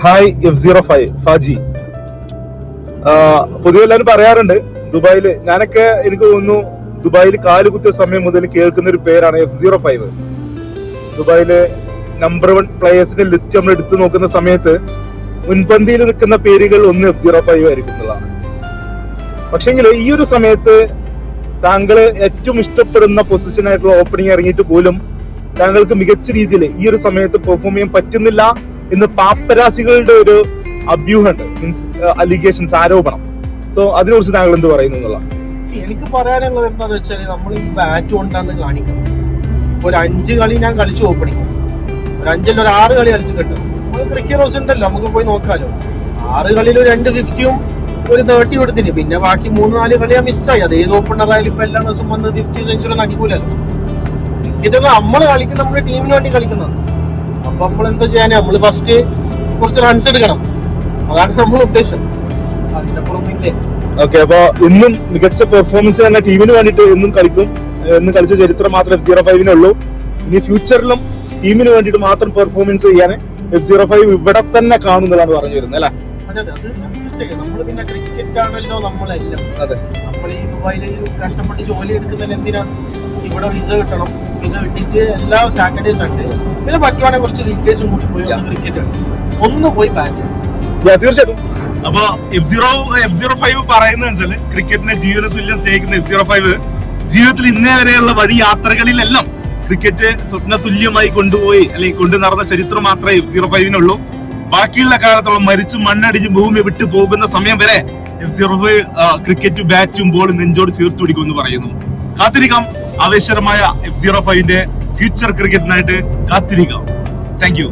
Hi F05 ഫാജി. പൊതുവെ എല്ലാവരും പറയാറുണ്ട് ദുബായില്, ഞാനൊക്കെ എനിക്ക് തോന്നുന്നു ദുബായിൽ കാലുകുത്തിയ സമയം മുതൽ കേൾക്കുന്ന ഒരു പേരാണ് F05. ദുബായിലെ നമ്പർ 1 പ്ലേയേഴ്സിന്റെ ലിസ്റ്റ് നമ്മൾ എടുത്തു നോക്കുന്ന സമയത്ത് മുൻപന്തിയിൽ നിൽക്കുന്ന പേരുകൾ ഒന്ന് F05 ആയിരിക്കും എന്നുള്ളതാണ്. പക്ഷെങ്കിൽ ഈ ഒരു സമയത്ത് താങ്കള് ഏറ്റവും ഇഷ്ടപ്പെടുന്ന പൊസിഷൻ ആയിട്ടുള്ള ഓപ്പണിംഗ് ഇറങ്ങിയിട്ട് പോലും താങ്കൾക്ക് മികച്ച രീതിയിൽ ഈ ഒരു സമയത്ത് പെർഫോം ചെയ്യാൻ പറ്റുന്നില്ല എന്ന് പാപ്പരാസികളുടെ ഒരു അഭ്യൂഹമുണ്ട്, മീൻസ് അലിഗേഷൻസ്, ആരോപണം. സോ അതിനെക്കുറിച്ച് താങ്കൾ എന്ത് പറയുന്നു എന്നുള്ള? എനിക്ക് പറയാനുള്ളത് എന്താന്ന് വെച്ചാൽ, നമ്മൾ ഈ ബാറ്റ് കൊണ്ടാണ് കാണിക്കുന്നത്. ഒരു 5 കളി ഞാൻ കളിച്ചു ഓപ്പണിങ്, ഒരു 5 അല്ല ഒരു 6 കളി കളിച്ചു കിട്ടും. നമ്മൾ ക്രിക്കറ്റ് ഉണ്ടല്ലോ, നമുക്ക് പോയി നോക്കാലോ. 6 കളിയിൽ ഒരു 2 50-ഉം ഒരു 30 കൊടുത്തിന്, പിന്നെ ബാക്കി 3-4 കളിയാ മിസ്സായി. അത് ഏത് ഓപ്പണർ ആയാലും ഇപ്പൊ എല്ലാ ദിവസവും വന്ന് 50 സെഞ്ചുറി അടിക്കൂലല്ലോ. ക്രിക്കറ്റ് നമ്മൾ കളിക്കുന്ന നമ്മുടെ ടീമിന് വേണ്ടി കളിക്കുന്നത്. അപ്പൊ നമ്മൾ എന്താ ചെയ്യാൻ, നമ്മൾ ഫസ്റ്റ് കുറച്ച് റൺസ് എടുക്കണം, അതാണ് നമ്മുടെ ഉദ്ദേശം. അതിനപ്പുറം ഇല്ലേ. ഓക്കെ, അപ്പൊ ഇന്നും മികച്ച പെർഫോമൻസ് തന്നെ ടീമിന് വേണ്ടിട്ട് എന്നും കളിക്കും. എന്ന് കളിച്ച ചരിത്രം മാത്രം F05-നുള്ളൂ. ഇനി ഫ്യൂച്ചറിലും ടീമിന് വേണ്ടിട്ട് മാത്രം പെർഫോമൻസ് ചെയ്യാൻ F05 ഇവിടെ തന്നെ കാണുന്നതാണ് പറഞ്ഞു വരുന്നത് അല്ലെ? അതെ അതെ, അത് തീർച്ചയായും. നമ്മള് പിന്നെ ക്രിക്കറ്റ് ആണല്ലോ നമ്മളെല്ലാം. അതെ, നമ്മൾ ഈ ദുബായില് കഷ്ടപ്പെട്ട് ജോലി എടുക്കുന്നതിന് എന്തിനാ? ഇവിടെ വിസ കിട്ടണം, വിസ കിട്ടിയിട്ട് എല്ലാ സാറ്റർഡേ സൺഡേ പിന്നെ പറ്റുവാണെങ്കിൽ കുറച്ച് വീക്കേഴ്സും കൂടി പോയി ക്രിക്കറ്റ് ഒന്ന് പോയി ബാറ്റ്. തീർച്ചയായിട്ടും. അപ്പൊ F05 പറയുന്ന ക്രിക്കറ്റിനെ ജീവന തുല്യം സ്നേഹിക്കുന്ന F05 ജീവിതത്തിൽ ഇന്നേ വരെയുള്ള വഴി യാത്രകളിലെല്ലാം ക്രിക്കറ്റ് സ്വപ്ന തുല്യമായി കൊണ്ടുപോയി അല്ലെങ്കിൽ കൊണ്ടു നടന്ന ചരിത്രം മാത്രമേ F05-നുള്ളൂ. ബാക്കിയുള്ള കാലത്തോളം മരിച്ചു മണ്ണടിച്ച് ഭൂമി വിട്ടു പോകുന്ന സമയം വരെ F05 ക്രിക്കറ്റ് ബാറ്റും ബോളും നെഞ്ചോട് ചേർത്ത് പിടിക്കുമെന്ന് പറയുന്നു. കാത്തിരിക്കാം, ആവേശകരമായ F05-ന്റെ ഫ്യൂച്ചർ ക്രിക്കറ്റിനായിട്ട് കാത്തിരിക്കാം. Thank you.